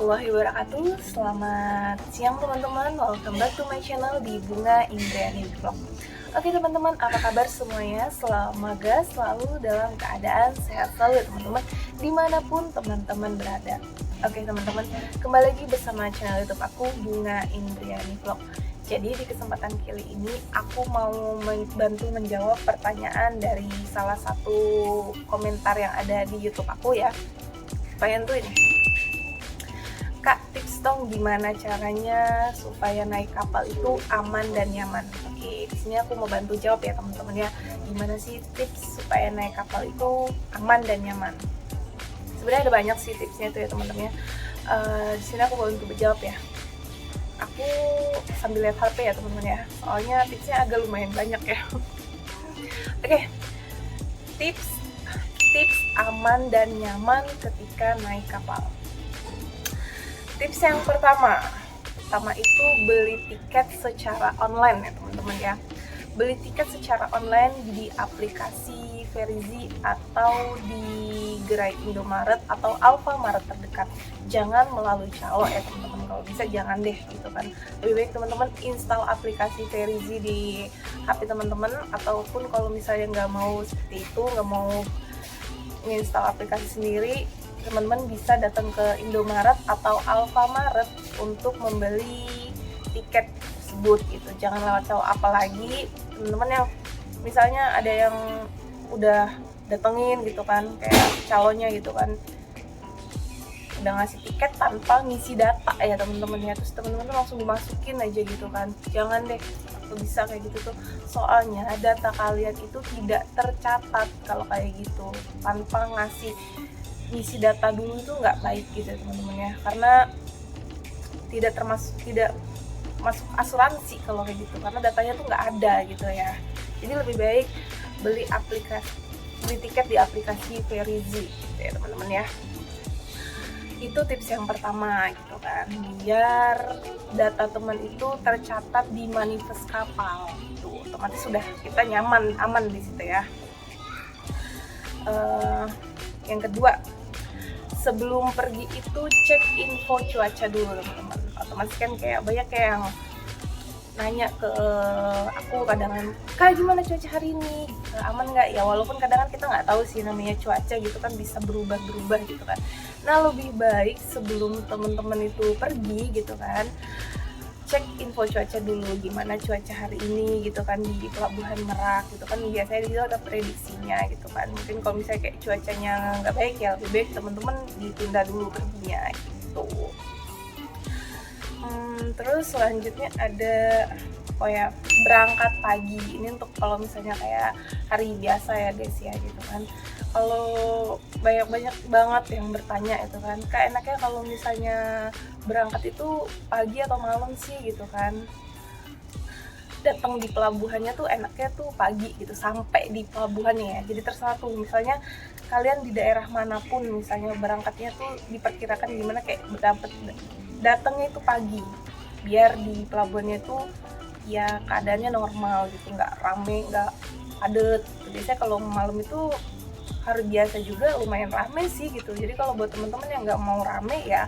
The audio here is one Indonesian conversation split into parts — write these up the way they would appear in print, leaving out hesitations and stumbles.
warahmatullahi wabarakatuh. Selamat siang teman-teman. Welcome back to my channel di Bunga Indriani Vlog. Oke teman-teman, apa kabar semuanya? Semoga selalu dalam keadaan sehat selalu ya teman-teman, dimanapun teman-teman berada. Oke teman-teman, kembali lagi bersama channel YouTube aku, Bunga Indriani Vlog. Jadi di kesempatan kali ini aku mau bantu menjawab pertanyaan dari salah satu komentar yang ada di YouTube aku ya. Pertanyaan tuh ini, Kak, tips dong gimana caranya supaya naik kapal itu aman dan nyaman. Oke, di sini aku mau bantu jawab ya teman-teman ya. Gimana sih tips supaya naik kapal itu aman dan nyaman? Sebenarnya ada banyak sih tipsnya itu ya teman-teman ya. Di sini aku mau bantu jawab ya. Aku sambil lihat HP ya teman-teman ya. Soalnya tipsnya agak lumayan banyak ya. Oke, tips aman dan nyaman ketika naik kapal. Tips yang pertama itu beli tiket secara online ya teman-teman ya. Beli tiket secara online di aplikasi Verizi atau di gerai Indomaret atau Alfamaret terdekat. Jangan melalui calo ya teman-teman, kalau bisa jangan deh gitu kan. Lebih baik teman-teman install aplikasi Verizi di HP teman-teman, ataupun kalau misalnya nggak mau seperti itu, nggak mau install aplikasi sendiri, teman-teman bisa datang ke Indomaret atau Alfamaret untuk membeli tiket tersebut gitu. Jangan lewat calo, apalagi teman-teman yang misalnya ada yang udah datengin gitu kan, kayak calonnya gitu kan, udah ngasih tiket tanpa ngisi data ya teman-teman ya, terus teman-teman langsung dimasukin aja gitu kan. Jangan deh bisa kayak gitu tuh, soalnya data kalian itu tidak tercatat kalau kayak gitu tanpa ngisi data dulu. Itu nggak baik gitu ya teman-teman ya, karena tidak masuk asuransi kalau kayak gitu, karena datanya tuh nggak ada gitu ya. Jadi lebih baik beli tiket di aplikasi Verizi gitu ya teman-teman ya. Itu tips yang pertama gitu kan, biar data teman itu tercatat di manifest kapal itu otomatis sudah kita aman di situ ya. Yang kedua, sebelum pergi itu cek info cuaca dulu teman-teman. Otomatis kan kayak banyak yang nanya ke aku kadang, Kak gimana cuaca hari ini, aman nggak ya, walaupun kadang kita nggak tahu sih namanya cuaca gitu kan, bisa berubah gitu kan. Nah lebih baik sebelum teman-teman itu pergi gitu kan, cek info cuaca dulu, gimana cuaca hari ini gitu kan di Pelabuhan Merak gitu kan. Biasanya di situ ada prediksinya gitu kan. Mungkin kalau misalnya kayak cuacanya nggak baik ya lebih baik teman-teman ditunda dulu perginya gitu. Terus selanjutnya ada berangkat pagi. Ini untuk kalau misalnya kayak hari biasa ya guys ya gitu kan. Kalau banyak banget yang bertanya itu kan, Kak enaknya kalau misalnya berangkat itu pagi atau malam sih gitu kan. Datang di pelabuhannya tuh enaknya tuh pagi gitu, sampai di pelabuhannya ya. Jadi terserah tuh, misalnya kalian di daerah manapun misalnya berangkatnya tuh diperkirakan gimana, kayak datangnya itu pagi, biar di pelabuhannya itu ya keadaannya normal gitu, nggak rame, nggak padet. Biasanya kalau malam itu hari biasa juga lumayan rame sih gitu. Jadi kalau buat teman-teman yang nggak mau rame ya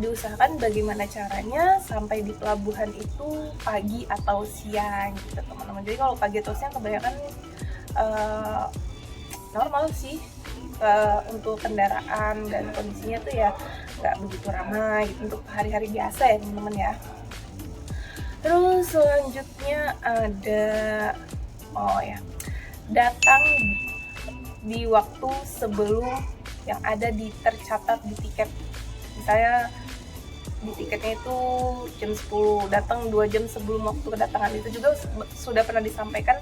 diusahakan bagaimana caranya sampai di pelabuhan itu pagi atau siang gitu teman-teman. Jadi kalau pagi atau siang kebanyakan normal sih untuk kendaraan dan kondisinya tuh ya nggak begitu ramai gitu untuk hari-hari biasa ya teman-teman ya. Terus selanjutnya ada datang di waktu sebelum yang ada tercatat di tiket. Misalnya di tiketnya itu jam 10, datang 2 jam sebelum waktu kedatangan. Itu juga sudah pernah disampaikan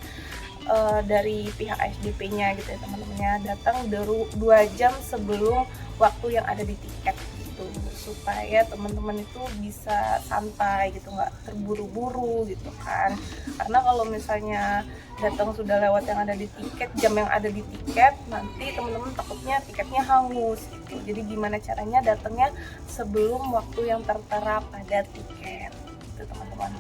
dari pihak ASDP-nya gitu ya teman-teman ya, datang 2 jam sebelum waktu yang ada di tiket gitu, supaya teman-teman itu bisa santai gitu, nggak terburu-buru gitu kan. Karena kalau misalnya datang sudah lewat yang ada di tiket, jam yang ada di tiket, nanti teman-teman takutnya tiketnya hangus gitu. Jadi gimana caranya datangnya sebelum waktu yang tertera pada tiket gitu teman-teman.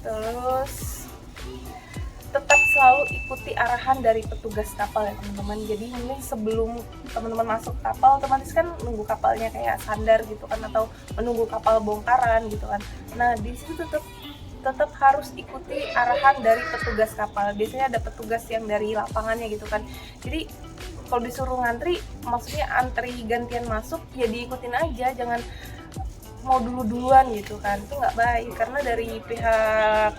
Terus tetap selalu ikuti arahan dari petugas kapal ya teman-teman. Jadi ini sebelum teman-teman masuk kapal, otomatis kan nunggu kapalnya kayak sandar gitu kan, atau menunggu kapal bongkaran gitu kan. Nah di situ tetap harus ikuti arahan dari petugas kapal. Biasanya ada petugas yang dari lapangannya gitu kan. Jadi kalau disuruh ngantri, maksudnya antri gantian masuk, ya diikutin aja, jangan mau duluan gitu kan. Itu nggak baik, karena dari pihak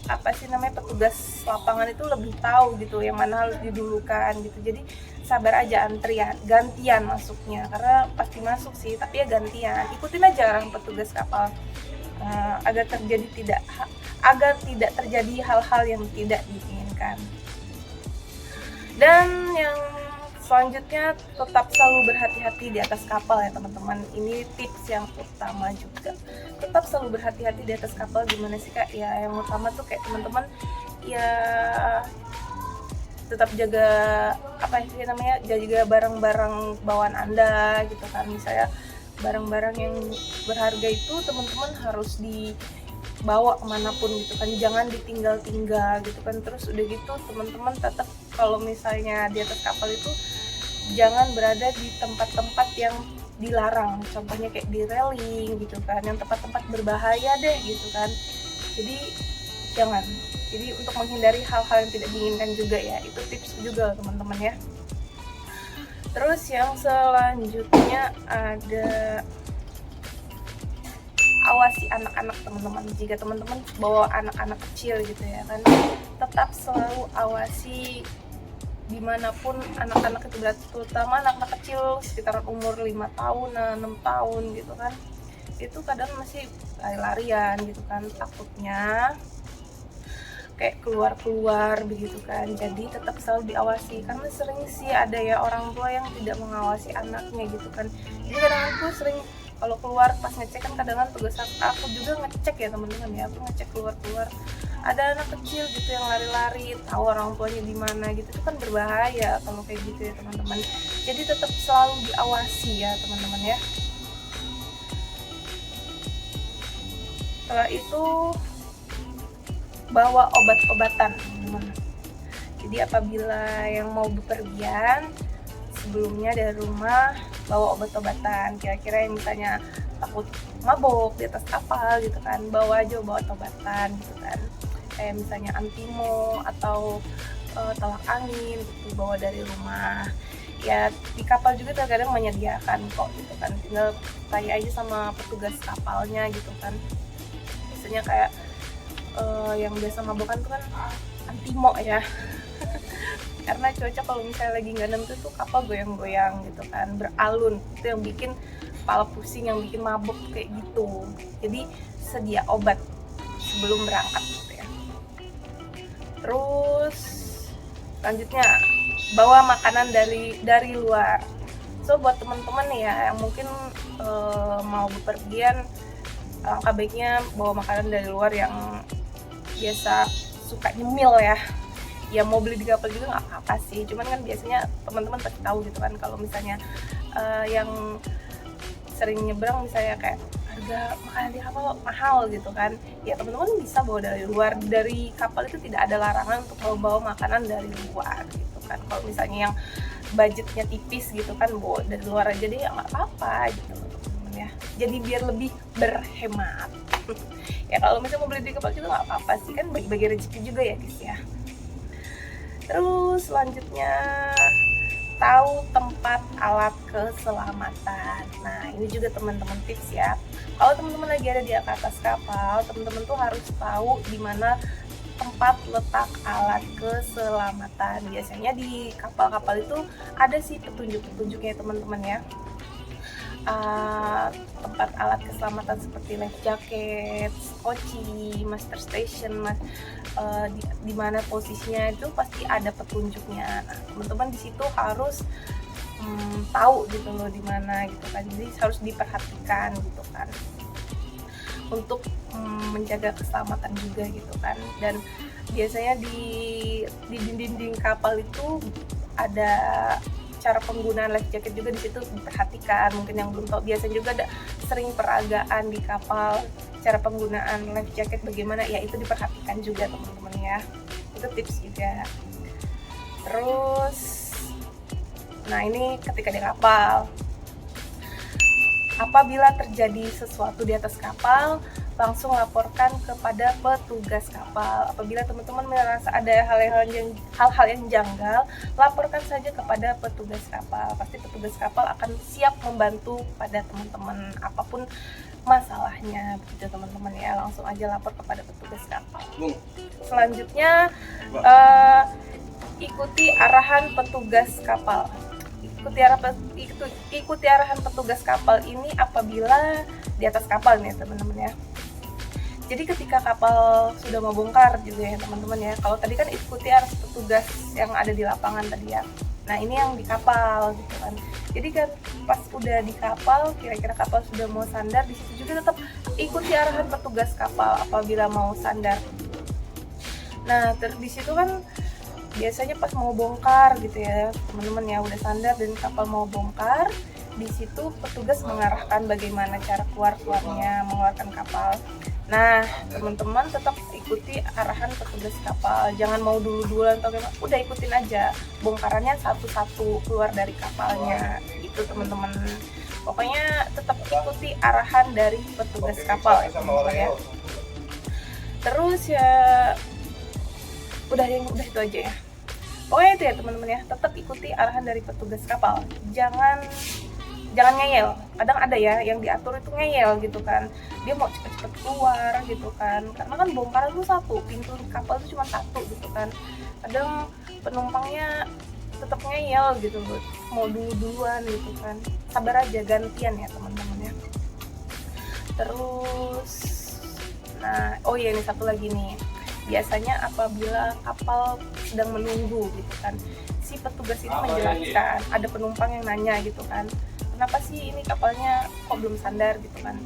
petugas lapangan itu lebih tahu gitu yang mana harus didulukan gitu. Jadi sabar aja antrian, gantian masuknya, karena pasti masuk sih, tapi ya gantian. Ikutin aja arahan petugas kapal agar tidak terjadi hal-hal yang tidak diinginkan. Dan yang selanjutnya, tetap selalu berhati-hati di atas kapal ya teman-teman. Ini tips yang utama juga. Tetap selalu berhati-hati di atas kapal. Gimana sih kak? Ya yang utama tuh kayak teman-teman ya tetap jaga jaga barang-barang bawaan Anda gitu kan. Misalnya barang-barang yang berharga itu teman-teman harus dibawa kemanapun gitu kan, jangan ditinggal-tinggal gitu kan. Terus udah gitu teman-teman tetap kalau misalnya di atas kapal itu jangan berada di tempat-tempat yang dilarang, contohnya kayak di railing gitu kan, yang tempat-tempat berbahaya deh gitu kan. Jadi jangan. Jadi untuk menghindari hal-hal yang tidak diinginkan juga ya, itu tips juga teman-teman ya. Terus yang selanjutnya ada awasi anak-anak teman-teman. Jika teman-teman bawa anak-anak kecil gitu ya kan, tetap selalu awasi dimanapun anak-anak itu berada, terutama anak-anak kecil sekitaran umur 5 tahun, 6 tahun gitu kan. Itu kadang masih lari-larian gitu kan, takutnya kayak keluar begitu kan. Jadi tetap selalu diawasi, karena sering sih ada ya orang tua yang tidak mengawasi anaknya gitu kan. Jadi kadang aku sering kalau keluar pas ngecek kan, kadang tugas aku juga ngecek ya teman-teman ya, aku ngecek keluar ada anak kecil gitu yang lari-lari, tahu orang tuanya di mana gitu, itu kan berbahaya kalau kayak gitu ya teman-teman. Jadi tetap selalu diawasi ya teman-teman ya. Setelah itu bawa obat-obatan teman-teman. Jadi apabila yang mau bepergian, sebelumnya dari rumah bawa obat-obatan. Kira-kira yang misalnya takut mabok di atas kapal gitu kan, bawa obat-obatan gitu kan, kayak misalnya antimo atau tolak angin gitu, bawa dari rumah. Ya di kapal juga terkadang menyediakan kok gitu kan, tinggal tanya aja sama petugas kapalnya gitu kan. Biasanya kayak yang biasa mabokan tuh kan antimo ya. Karena cuaca kalau misalnya lagi nggak nentu tuh kapal goyang-goyang gitu kan, beralun, itu yang bikin kepala pusing, yang bikin mabuk kayak gitu. Jadi sedia obat sebelum berangkat gitu ya. Terus selanjutnya bawa makanan dari luar. So buat teman-teman ya yang mungkin mau bepergian, alangkah baiknya bawa makanan dari luar yang biasa suka nyemil ya. Ya mau beli di kapal juga nggak apa-apa sih, cuman kan biasanya teman-teman pasti tahu gitu kan, kalau misalnya yang sering nyebrang misalnya kayak harga makanan di kapal mahal gitu kan, ya teman-teman bisa bawa dari luar. Dari kapal itu tidak ada larangan untuk bawa makanan dari luar gitu kan. Kalau misalnya yang budgetnya tipis gitu kan, bawa dari luar aja deh, ya nggak apa-apa gitu teman-teman ya. Jadi biar lebih berhemat. Ya kalau misalnya mau beli di kapal juga nggak apa-apa sih, kan bagi-bagi rezeki juga ya guys ya. Terus selanjutnya tahu tempat alat keselamatan. Nah ini juga teman-teman tips ya. Kalau teman-teman lagi ada di atas kapal, teman-teman tuh harus tahu di mana tempat letak alat keselamatan. Biasanya di kapal-kapal itu ada sih petunjuk-petunjuknya teman-teman ya. Tempat alat keselamatan seperti life jacket, skoci, master station, di mana posisinya itu pasti ada petunjuknya. Nah, teman-teman di situ harus tahu gitu loh di mana gitu kan. Jadi harus diperhatikan gitu kan, untuk menjaga keselamatan juga gitu kan. Dan biasanya di dinding kapal itu ada cara penggunaan life jacket juga, di situ diperhatikan. Mungkin yang belum tahu, biasanya juga ada sering peragaan di kapal cara penggunaan life jacket bagaimana, ya itu diperhatikan juga teman-teman ya. Itu itu tips juga. Terus nah ini ketika di kapal, apabila terjadi sesuatu di atas kapal, langsung laporkan kepada petugas kapal. Apabila teman-teman merasa ada hal-hal yang janggal, laporkan saja kepada petugas kapal. Pasti petugas kapal akan siap membantu pada teman-teman apapun masalahnya, begitu teman-teman ya. Langsung aja lapor kepada petugas kapal. Selanjutnya ikuti arahan petugas kapal. Ikuti arahan petugas kapal ini apabila di atas kapal nih teman-teman ya. Jadi ketika kapal sudah mau bongkar juga ya teman-teman ya. Kalau tadi kan ikuti arah petugas yang ada di lapangan tadi ya. Nah ini yang di kapal gitu kan. Jadi kan pas udah di kapal, kira-kira kapal sudah mau sandar, di situ juga tetap ikuti arahan petugas kapal apabila mau sandar. Nah di situ kan biasanya pas mau bongkar gitu ya teman-teman ya, udah sandar dan kapal mau bongkar, di situ petugas mengarahkan bagaimana cara keluarnya mengeluarkan kapal. Nah teman-teman tetap ikuti arahan petugas kapal, jangan mau duluan atau gimana, udah ikutin aja bongkarannya satu-satu keluar dari kapalnya itu teman-teman. Pokoknya tetap ikuti arahan dari petugas kapal ya teman-teman ya. Terus ya udah itu aja ya. Pokoknya itu ya teman-teman ya, tetap ikuti arahan dari petugas kapal. Jangan ngeyel. Kadang ada ya yang diatur itu ngeyel gitu kan. Dia mau cepet-cepet keluar gitu kan. Karena kan bongkaran itu satu, pintu kapal itu cuma satu gitu kan. Kadang penumpangnya tetap ngeyel gitu, mau duluan gitu kan. Sabar aja, gantian ya teman-teman ya. Terus nah, oh iya ini satu lagi nih. Biasanya apabila kapal sedang menunggu gitu kan, si petugas itu menjelaskan, ada penumpang yang nanya gitu kan, kenapa sih ini kapalnya kok belum sandar gitu kan.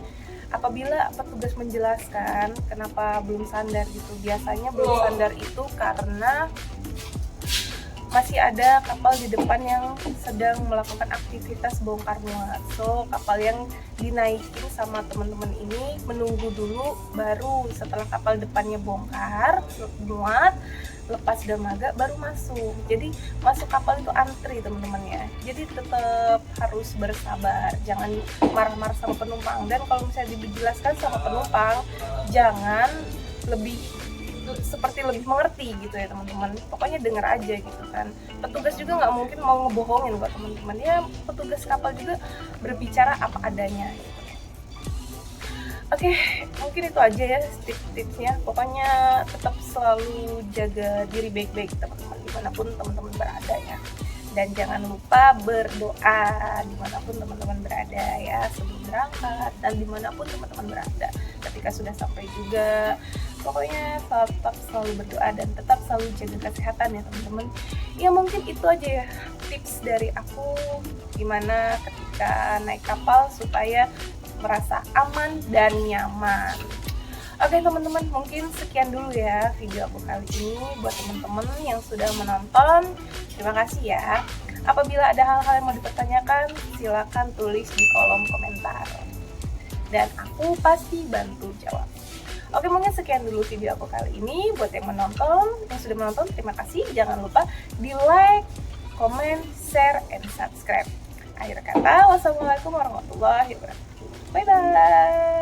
Apabila petugas menjelaskan kenapa belum sandar gitu, biasanya belum sandar itu karena masih ada kapal di depan yang sedang melakukan aktivitas bongkar muat. So kapal yang dinaikin sama teman-teman ini menunggu dulu, baru setelah kapal depannya bongkar muat, lepas dermaga baru masuk. Jadi masuk kapal itu antri teman-teman ya. Jadi tetap harus bersabar, jangan marah-marah sama penumpang. Dan kalau misalnya dijelaskan sama penumpang, jangan seperti lebih mengerti gitu ya teman-teman. Pokoknya dengar aja gitu kan. Petugas juga nggak mungkin mau ngebohongin buat teman-teman ya. Petugas kapal juga berbicara apa adanya gitu. Oke, mungkin itu aja ya tips-tipsnya. Pokoknya tetap selalu jaga diri baik-baik teman-teman, dimanapun teman-teman berada ya. Dan jangan lupa berdoa dimanapun teman-teman berada ya, sebelum berangkat dan dimanapun teman-teman berada. Ketika sudah sampai juga, pokoknya tetap selalu berdoa dan tetap selalu jaga kesehatan ya teman-teman. Ya mungkin itu aja ya tips dari aku gimana ketika naik kapal supaya merasa aman dan nyaman. Oke teman-teman, mungkin sekian dulu ya video aku kali ini buat teman-teman yang sudah menonton. Terima kasih ya. Apabila ada hal-hal yang mau dipertanyakan, silakan tulis di kolom komentar dan aku pasti bantu jawab. Oke, mungkin sekian dulu video aku kali ini. Buat yang sudah menonton, terima kasih. Jangan lupa di like, comment, share, and subscribe. Akhir kata, wassalamualaikum warahmatullahi wabarakatuh. Bye bye.